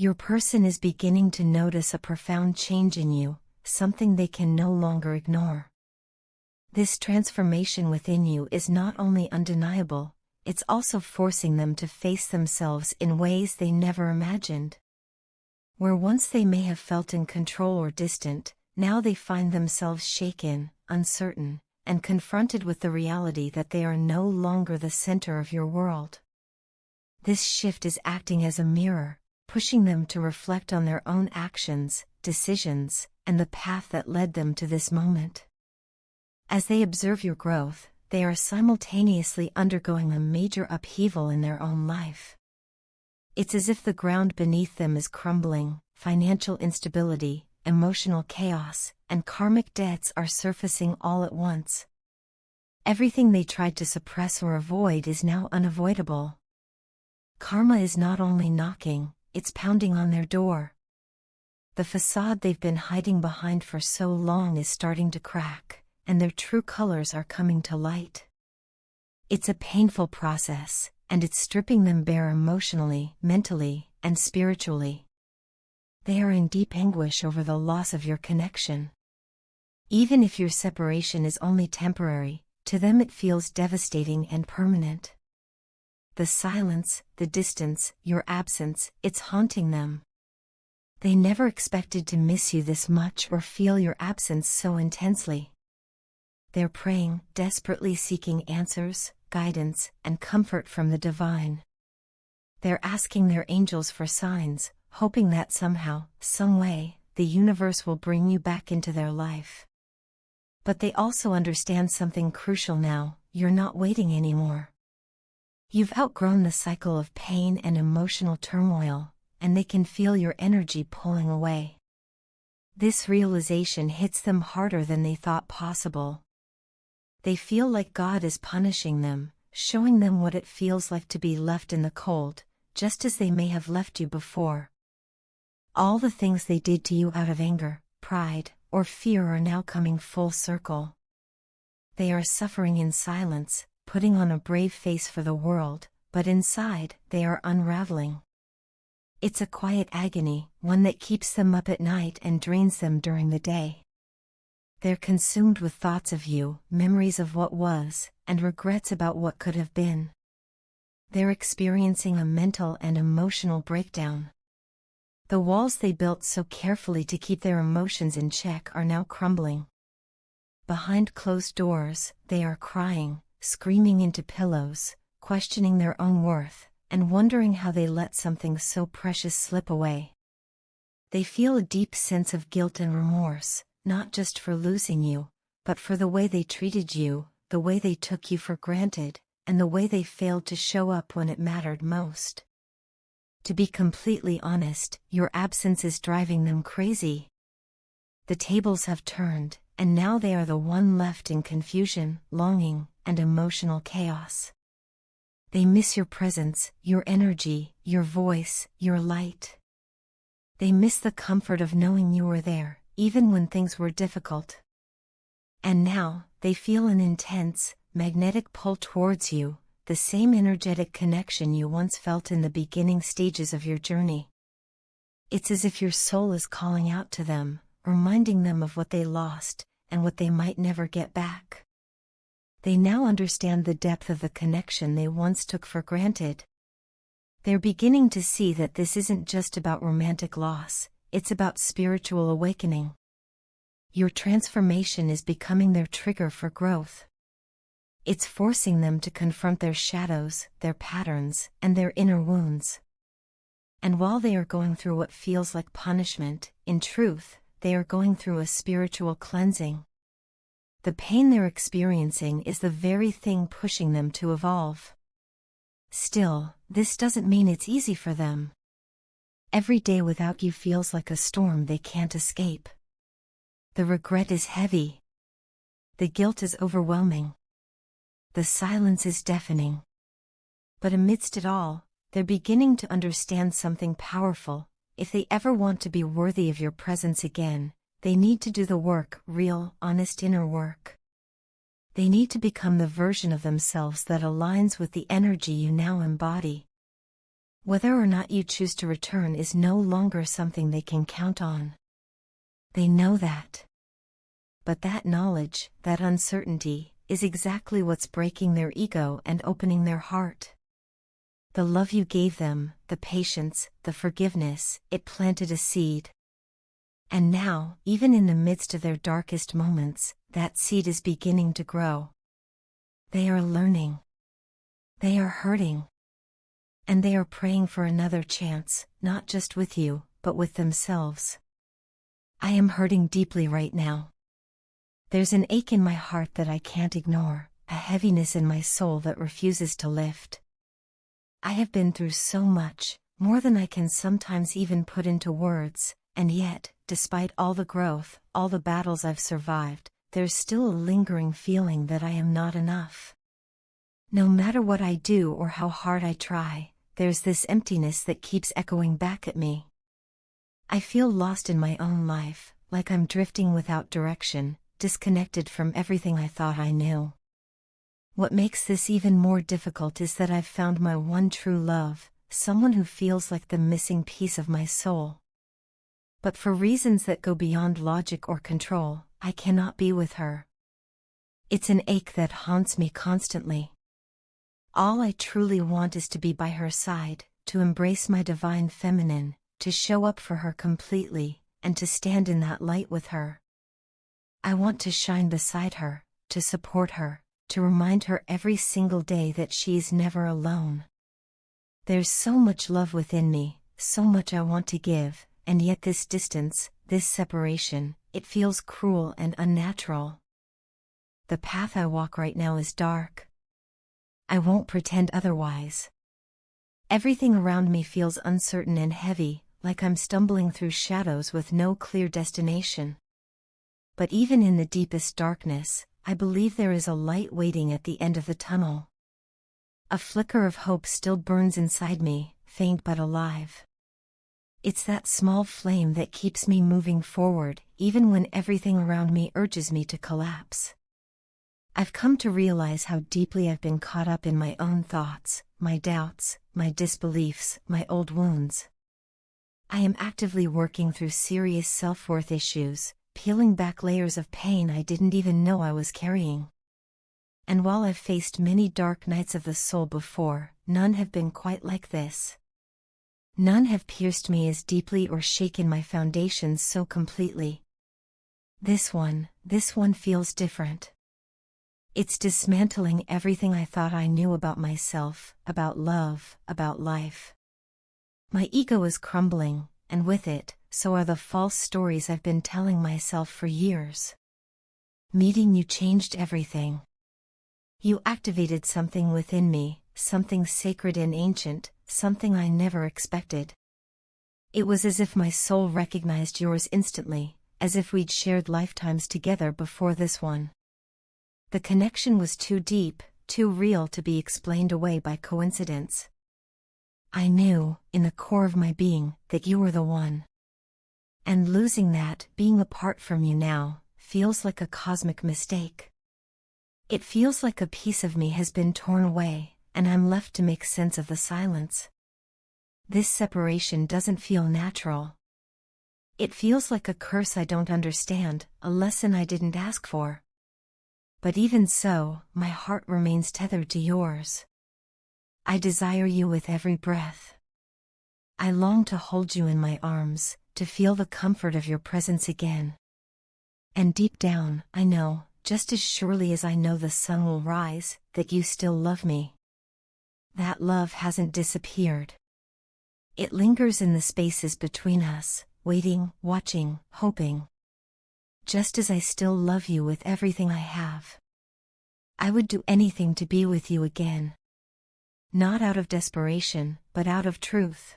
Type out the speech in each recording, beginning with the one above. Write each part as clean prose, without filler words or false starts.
Your person is beginning to notice a profound change in you, something they can no longer ignore. This transformation within you is not only undeniable, it's also forcing them to face themselves in ways they never imagined. Where once they may have felt in control or distant, now they find themselves shaken, uncertain, and confronted with the reality that they are no longer the center of your world. This shift is acting as a mirror, pushing them to reflect on their own actions, decisions, and the path that led them to this moment. As they observe your growth, they are simultaneously undergoing a major upheaval in their own life. It's as if the ground beneath them is crumbling, financial instability, emotional chaos, and karmic debts are surfacing all at once. Everything they tried to suppress or avoid is now unavoidable. Karma is not only knocking, it's pounding on their door. The facade they've been hiding behind for so long is starting to crack, and their true colors are coming to light. It's a painful process, and it's stripping them bare emotionally, mentally, and spiritually. They are in deep anguish over the loss of your connection. Even if your separation is only temporary, to them it feels devastating and permanent. The silence, the distance, your absence, it's haunting them. They never expected to miss you this much or feel your absence so intensely. They're praying, desperately seeking answers, guidance, and comfort from the divine. They're asking their angels for signs, hoping that somehow, some way, the universe will bring you back into their life. But they also understand something crucial now: you're not waiting anymore. You've outgrown the cycle of pain and emotional turmoil, and they can feel your energy pulling away. This realization hits them harder than they thought possible. They feel like God is punishing them, showing them what it feels like to be left in the cold, just as they may have left you before. All the things they did to you out of anger, pride, or fear are now coming full circle. They are suffering in silence, putting on a brave face for the world, but inside, they are unraveling. It's a quiet agony, one that keeps them up at night and drains them during the day. They're consumed with thoughts of you, memories of what was, and regrets about what could have been. They're experiencing a mental and emotional breakdown. The walls they built so carefully to keep their emotions in check are now crumbling. Behind closed doors, they are crying, screaming into pillows, questioning their own worth, and wondering how they let something so precious slip away. They feel a deep sense of guilt and remorse, not just for losing you, but for the way they treated you, the way they took you for granted, and the way they failed to show up when it mattered most. To be completely honest, your absence is driving them crazy. The tables have turned, and now they are the one left in confusion, longing, and emotional chaos. They miss your presence, your energy, your voice, your light. They miss the comfort of knowing you were there, even when things were difficult. And now, they feel an intense, magnetic pull towards you, the same energetic connection you once felt in the beginning stages of your journey. It's as if your soul is calling out to them, reminding them of what they lost, and what they might never get back. They now understand the depth of the connection they once took for granted. They're beginning to see that this isn't just about romantic loss, it's about spiritual awakening. Your transformation is becoming their trigger for growth. It's forcing them to confront their shadows, their patterns, and their inner wounds. And while they are going through what feels like punishment, in truth, they are going through a spiritual cleansing. The pain they're experiencing is the very thing pushing them to evolve. Still, this doesn't mean it's easy for them. Every day without you feels like a storm they can't escape. The regret is heavy. The guilt is overwhelming. The silence is deafening. But amidst it all, they're beginning to understand something powerful. If they ever want to be worthy of your presence again, they need to do the work, real, honest inner work. They need to become the version of themselves that aligns with the energy you now embody. Whether or not you choose to return is no longer something they can count on. They know that. But that knowledge, that uncertainty, is exactly what's breaking their ego and opening their heart. The love you gave them, the patience, the forgiveness, it planted a seed. And now, even in the midst of their darkest moments, that seed is beginning to grow. They are learning. They are hurting. And they are praying for another chance, not just with you, but with themselves. I am hurting deeply right now. There's an ache in my heart that I can't ignore, a heaviness in my soul that refuses to lift. I have been through so much, more than I can sometimes even put into words, and yet, despite all the growth, all the battles I've survived, there's still a lingering feeling that I am not enough. No matter what I do or how hard I try, there's this emptiness that keeps echoing back at me. I feel lost in my own life, like I'm drifting without direction, disconnected from everything I thought I knew. What makes this even more difficult is that I've found my one true love, someone who feels like the missing piece of my soul. But for reasons that go beyond logic or control, I cannot be with her. It's an ache that haunts me constantly. All I truly want is to be by her side, to embrace my divine feminine, to show up for her completely, and to stand in that light with her. I want to shine beside her, to support her, to remind her every single day that she's never alone. There's so much love within me, so much I want to give, and yet this distance, this separation, it feels cruel and unnatural. The path I walk right now is dark. I won't pretend otherwise. Everything around me feels uncertain and heavy, like I'm stumbling through shadows with no clear destination. But even in the deepest darkness, I believe there is a light waiting at the end of the tunnel. A flicker of hope still burns inside me, faint but alive. It's that small flame that keeps me moving forward, even when everything around me urges me to collapse. I've come to realize how deeply I've been caught up in my own thoughts, my doubts, my disbeliefs, my old wounds. I am actively working through serious self-worth issues, peeling back layers of pain I didn't even know I was carrying. And while I've faced many dark nights of the soul before, none have been quite like this. None have pierced me as deeply or shaken my foundations so completely. This one feels different. It's dismantling everything I thought I knew about myself, about love, about life. My ego is crumbling, and with it, so are the false stories I've been telling myself for years. Meeting you changed everything. You activated something within me, something sacred and ancient, something I never expected. It was as if my soul recognized yours instantly, as if we'd shared lifetimes together before this one. The connection was too deep, too real to be explained away by coincidence. I knew, in the core of my being, that you were the one. And losing that, being apart from you now, feels like a cosmic mistake. It feels like a piece of me has been torn away, and I'm left to make sense of the silence. This separation doesn't feel natural. It feels like a curse I don't understand, a lesson I didn't ask for. But even so, my heart remains tethered to yours. I desire you with every breath. I long to hold you in my arms, to feel the comfort of your presence again. And deep down, I know, just as surely as I know the sun will rise, that you still love me. That love hasn't disappeared. It lingers in the spaces between us, waiting, watching, hoping. Just as I still love you with everything I have. I would do anything to be with you again. Not out of desperation, but out of truth.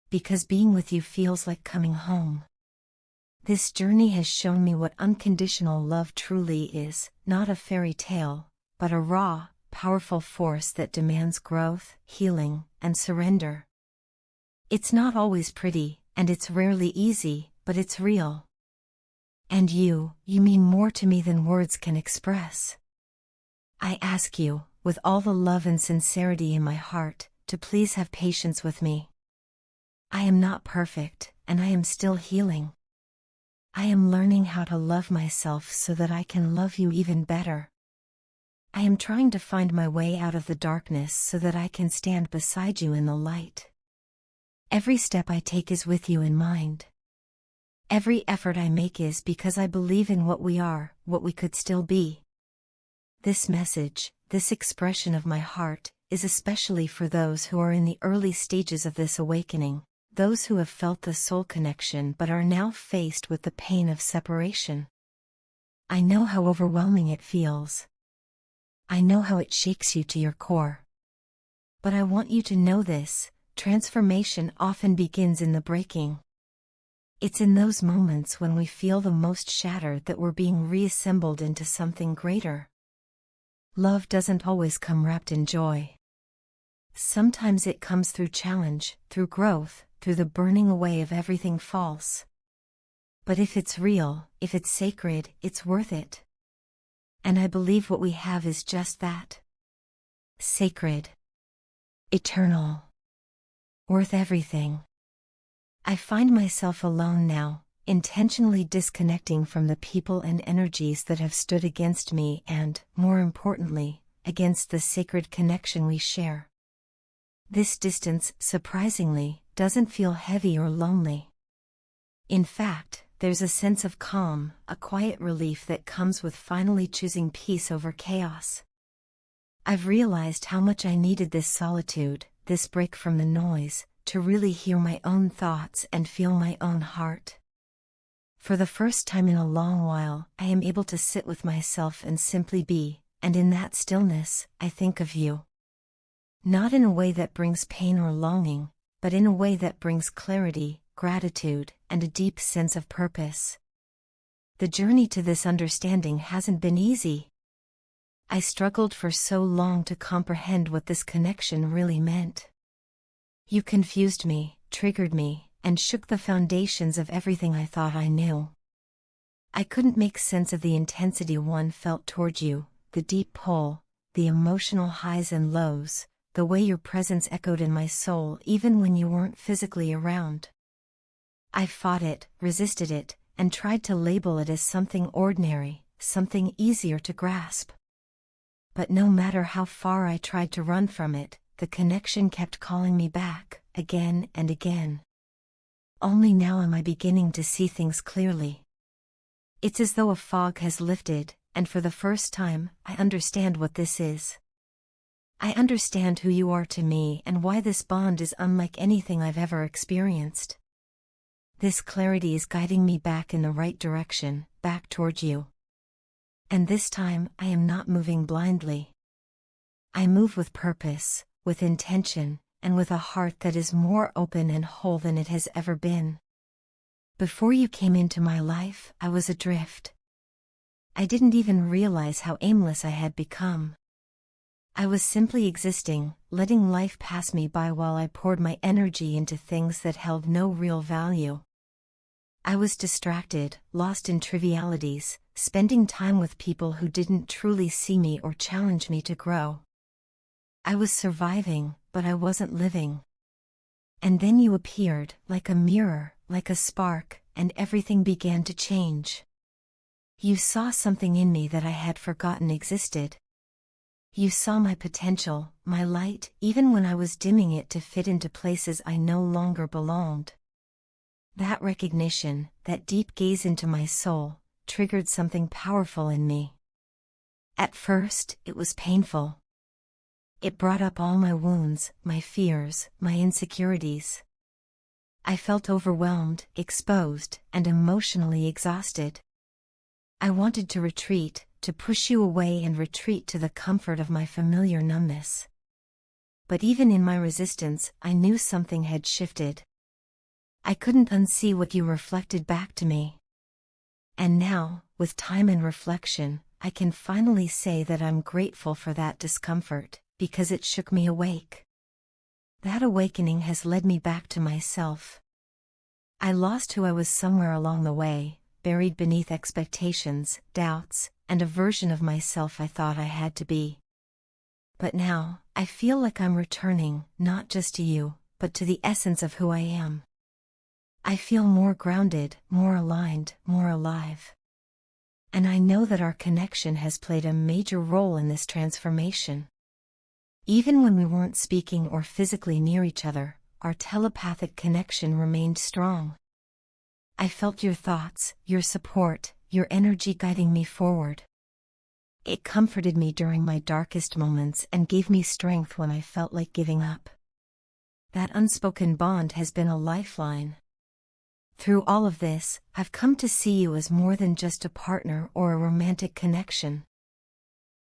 Because being with you feels like coming home. This journey has shown me what unconditional love truly is, not a fairy tale, but a raw, powerful force that demands growth, healing, and surrender. It's not always pretty, and it's rarely easy, but it's real. And you mean more to me than words can express. I ask you, with all the love and sincerity in my heart, to please have patience with me. I am not perfect, and I am still healing. I am learning how to love myself so that I can love you even better. I am trying to find my way out of the darkness so that I can stand beside you in the light. Every step I take is with you in mind. Every effort I make is because I believe in what we are, what we could still be. This message, this expression of my heart, is especially for those who are in the early stages of this awakening, those who have felt the soul connection but are now faced with the pain of separation. I know how overwhelming it feels. I know how it shakes you to your core. But I want you to know this: transformation often begins in the breaking. It's in those moments when we feel the most shattered that we're being reassembled into something greater. Love doesn't always come wrapped in joy. Sometimes it comes through challenge, through growth, through the burning away of everything false. But if it's real, if it's sacred, it's worth it. And I believe what we have is just that. Sacred. Eternal. Worth everything. I find myself alone now, intentionally disconnecting from the people and energies that have stood against me and, more importantly, against the sacred connection we share. This distance, surprisingly, doesn't feel heavy or lonely. In fact, there's a sense of calm, a quiet relief that comes with finally choosing peace over chaos. I've realized how much I needed this solitude, this break from the noise, to really hear my own thoughts and feel my own heart. For the first time in a long while, I am able to sit with myself and simply be, and in that stillness, I think of you. Not in a way that brings pain or longing, but in a way that brings clarity, gratitude, and a deep sense of purpose. The journey to this understanding hasn't been easy. I struggled for so long to comprehend what this connection really meant. You confused me, triggered me, and shook the foundations of everything I thought I knew. I couldn't make sense of the intensity one felt toward you, the deep pull, the emotional highs and lows, the way your presence echoed in my soul even when you weren't physically around. I fought it, resisted it, and tried to label it as something ordinary, something easier to grasp. But no matter how far I tried to run from it, the connection kept calling me back, again and again. Only now am I beginning to see things clearly. It's as though a fog has lifted, and for the first time, I understand what this is. I understand who you are to me and why this bond is unlike anything I've ever experienced. This clarity is guiding me back in the right direction, back toward you. And this time, I am not moving blindly. I move with purpose, with intention, and with a heart that is more open and whole than it has ever been. Before you came into my life, I was adrift. I didn't even realize how aimless I had become. I was simply existing, letting life pass me by while I poured my energy into things that held no real value. I was distracted, lost in trivialities, spending time with people who didn't truly see me or challenge me to grow. I was surviving, but I wasn't living. And then you appeared, like a mirror, like a spark, and everything began to change. You saw something in me that I had forgotten existed. You saw my potential, my light, even when I was dimming it to fit into places I no longer belonged. That recognition, that deep gaze into my soul, triggered something powerful in me. At first, it was painful. It brought up all my wounds, my fears, my insecurities. I felt overwhelmed, exposed, and emotionally exhausted. I wanted to retreat, to push you away and retreat to the comfort of my familiar numbness. But even in my resistance, I knew something had shifted. I couldn't unsee what you reflected back to me. And now, with time and reflection, I can finally say that I'm grateful for that discomfort, because it shook me awake. That awakening has led me back to myself. I lost who I was somewhere along the way, buried beneath expectations, doubts, and a version of myself I thought I had to be. But now, I feel like I'm returning, not just to you, but to the essence of who I am. I feel more grounded, more aligned, more alive. And I know that our connection has played a major role in this transformation. Even when we weren't speaking or physically near each other, our telepathic connection remained strong. I felt your thoughts, your support, your energy guiding me forward. It comforted me during my darkest moments and gave me strength when I felt like giving up. That unspoken bond has been a lifeline. Through all of this, I've come to see you as more than just a partner or a romantic connection.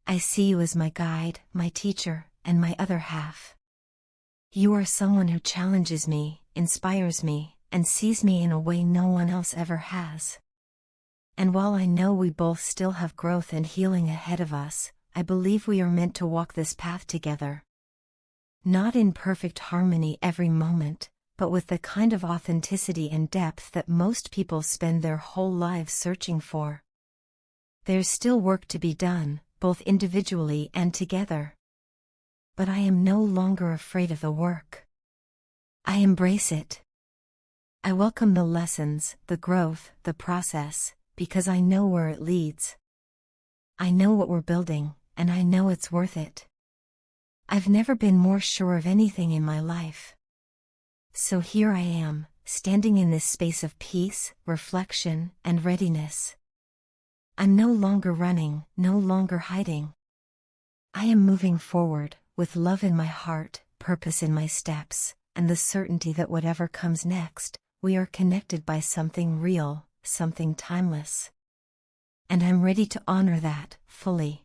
I see you as my guide, my teacher, and my other half. You are someone who challenges me, inspires me, and sees me in a way no one else ever has. And while I know we both still have growth and healing ahead of us, I believe we are meant to walk this path together. Not in perfect harmony every moment, but with the kind of authenticity and depth that most people spend their whole lives searching for. There's still work to be done, both individually and together. But I am no longer afraid of the work. I embrace it. I welcome the lessons, the growth, the process, because I know where it leads. I know what we're building, and I know it's worth it. I've never been more sure of anything in my life. So here I am, standing in this space of peace, reflection, and readiness. I'm no longer running, no longer hiding. I am moving forward, with love in my heart, purpose in my steps, and the certainty that whatever comes next, we are connected by something real, something timeless. And I'm ready to honor that, fully.